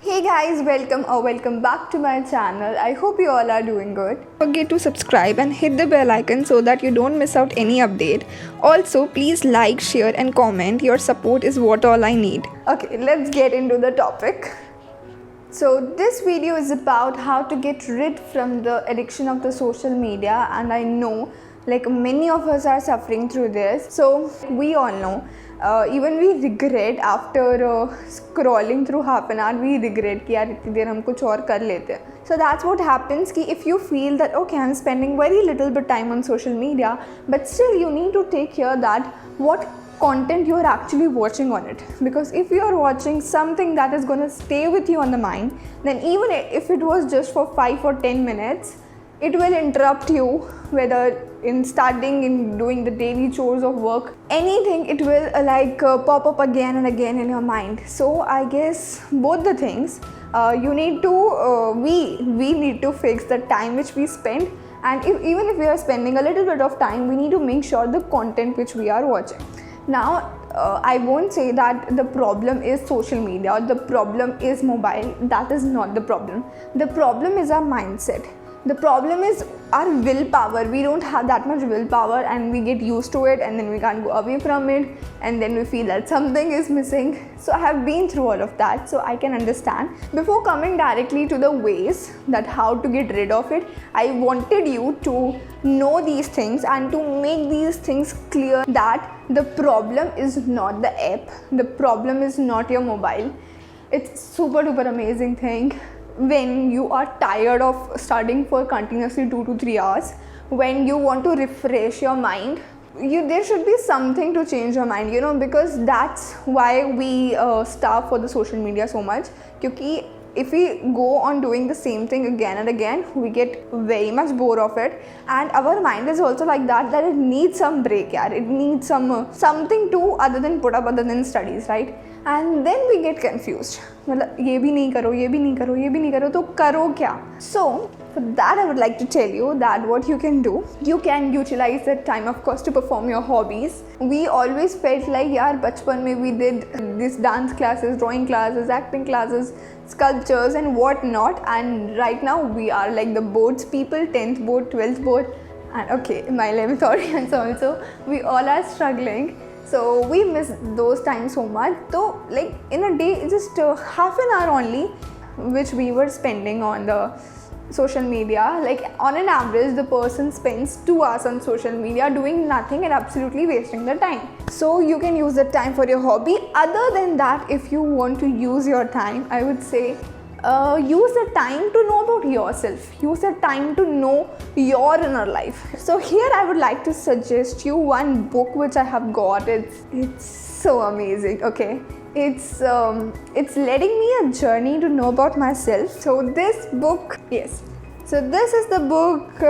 Hey guys, welcome back to my channel. I hope you all are doing good. Don't forget to subscribe and hit the bell icon so that you don't miss out any update. Also, please like, share and comment. Your support is what all I need. Okay, let's get into the topic. So this video is about how to get rid from the addiction of the social media, and I know like many of us are suffering through this. So we all know, even we regret after scrolling through half an hour, we regret कि यार इतनी देर हम कुछ और कर लेते हैं. So that's what happens कि if you feel that okay, I'm spending very little bit time on social media, but still you need to take care that what content you're actually watching on it, because if you're watching something that is going to stay with you on the mind, then even if it was just for 5 or 10 minutes, it will interrupt you, whether in starting in doing the daily chores of work, anything, it will pop up again and again in your mind. So I guess both the things, you need to we need to fix the time which we spend, and even if we are spending a little bit of time, we need to make sure the content which we are watching. Now, I won't say that the problem is social media or the problem is mobile. That is not the problem. The problem is our mindset. The problem is our willpower. We don't have that much willpower and we get used to it, and then we can't go away from it, and then we feel that something is missing. So I have been through all of that, so I can understand. Before coming directly to the ways that how to get rid of it, I wanted you to know these things and to make these things clear that the problem is not the app, the problem is not your mobile. It's super duper amazing thing when you are tired of studying for continuously 2 to 3 hours, when you want to refresh your mind, there should be something to change your mind, because that's why we starve for the social media so much. Because if we go on doing the same thing again and again, we get very much bored of it, and our mind is also like that it needs some break. It needs something to other than studies, right? And then we get confused. मतलब ये भी नहीं करो, ये भी नहीं करो, ये भी नहीं करो, तो करो क्या? So for that, I would like to tell you that what you can do, you can utilize that time, of course, to perform your hobbies. We always felt like यार बचपन में we did this dance classes, drawing classes, acting classes, sculptures and what not, and right now we are like the boards people, 10th board, 12th board, and okay, my 11th audience also, we all are struggling. So we miss those times so much. So like in a day, just half an hour only, which we were spending on the social media. Like on an average, the person spends 2 hours on social media doing nothing and absolutely wasting the time. So you can use that time for your hobby. Other than that, if you want to use your time, I would say use the time to know about yourself. Use the time to know your inner life. So here I would like to suggest you one book which I have got. It's so amazing. Okay, it's letting me a journey to know about myself. So this book, yes. So this is the book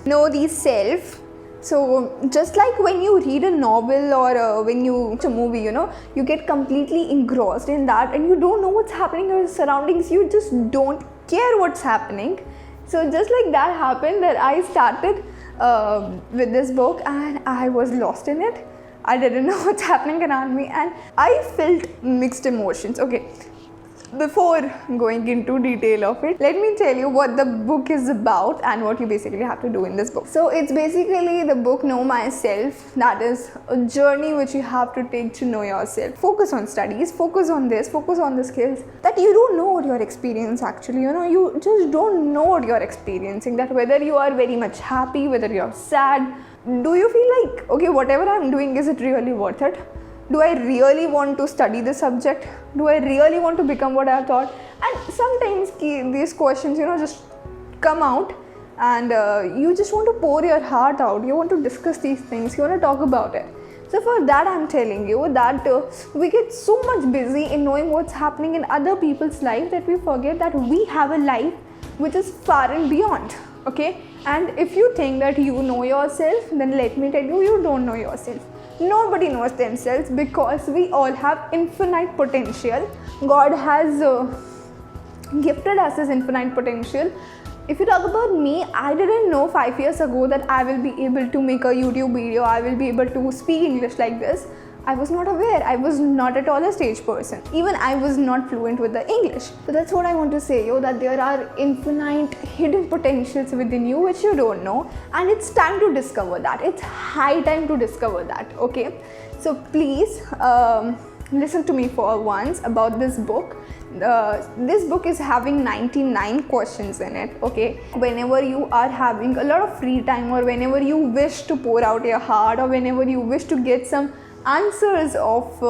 Know Thee Self. So just like when you read a novel or when you watch a movie, you get completely engrossed in that and you don't know what's happening in your surroundings. You just don't care what's happening. So just like that happened, that I started with this book and I was lost in it. I didn't know what's happening around me and I felt mixed emotions. Okay. Before going into detail of it, let me tell you what the book is about and what you basically have to do in this book. So it's basically the book Know Myself. That is a journey which you have to take to know yourself. Focus on studies, focus on this, focus on the skills that you don't know what you're experiencing actually. You just don't know what you're experiencing. That whether you are very much happy, whether you're sad, do you feel like, okay, whatever I'm doing, is it really worth it? Do I really want to study the subject? Do I really want to become what I thought? And sometimes these questions, just come out and you just want to pour your heart out. You want to discuss these things. You want to talk about it. So for that, I'm telling you that we get so much busy in knowing what's happening in other people's life that we forget that we have a life which is far and beyond. Okay? And if you think that you know yourself, then let me tell you, you don't know yourself. Nobody knows themselves, because we all have infinite potential. God has gifted us this infinite potential. If you talk about me, I didn't know 5 years ago that I will be able to make a YouTube video, I will be able to speak English like this. I was not aware. I was not at all a stage person. Even I was not fluent with the English. So that's what I want to say, that there are infinite hidden potentials within you which you don't know, and it's time to discover that. It's high time to discover that. Okay, so please listen to me for once about this book. This book is having 99 questions in it. Okay, whenever you are having a lot of free time, or whenever you wish to pour out your heart, or whenever you wish to get some answers of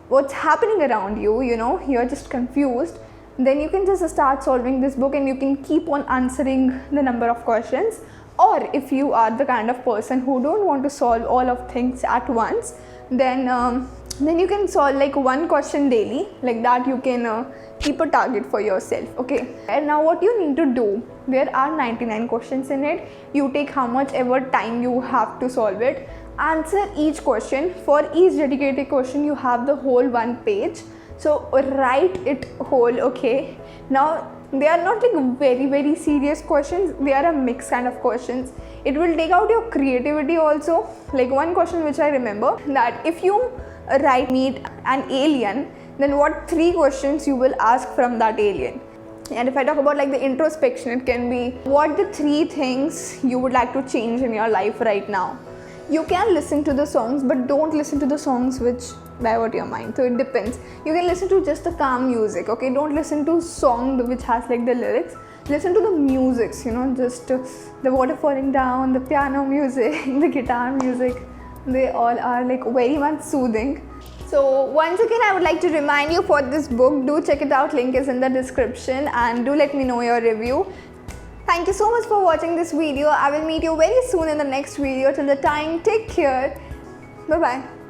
what's happening around you, you're just confused, then you can just start solving this book and you can keep on answering the number of questions. Or if you are the kind of person who don't want to solve all of things at once, then you can solve like one question daily. Like that you can keep a target for yourself. Okay, and now what you need to do, there are 99 questions in it. You take how much ever time you have to solve it, answer each question. For each dedicated question you have the whole one page, so write it whole. Okay, now they are not like very serious questions, they are a mixed kind of questions. It will take out your creativity also. Like one question which I remember, that if you meet an alien, then what 3 questions you will ask from that alien. And if I talk about like the introspection, it can be what the 3 things you would like to change in your life right now. You can listen to the songs, but don't listen to the songs which divert your mind. So it depends. You can listen to just the calm music. Okay, don't listen to song which has like the lyrics. Listen to the musics, just the water falling down, the piano music, the guitar music. They all are like very much soothing. So once again, I would like to remind you for this book, do check it out, link is in the description, and do let me know your review. Thank you so much for watching this video. I will meet you very soon in the next video. Till the time, take care. Bye bye.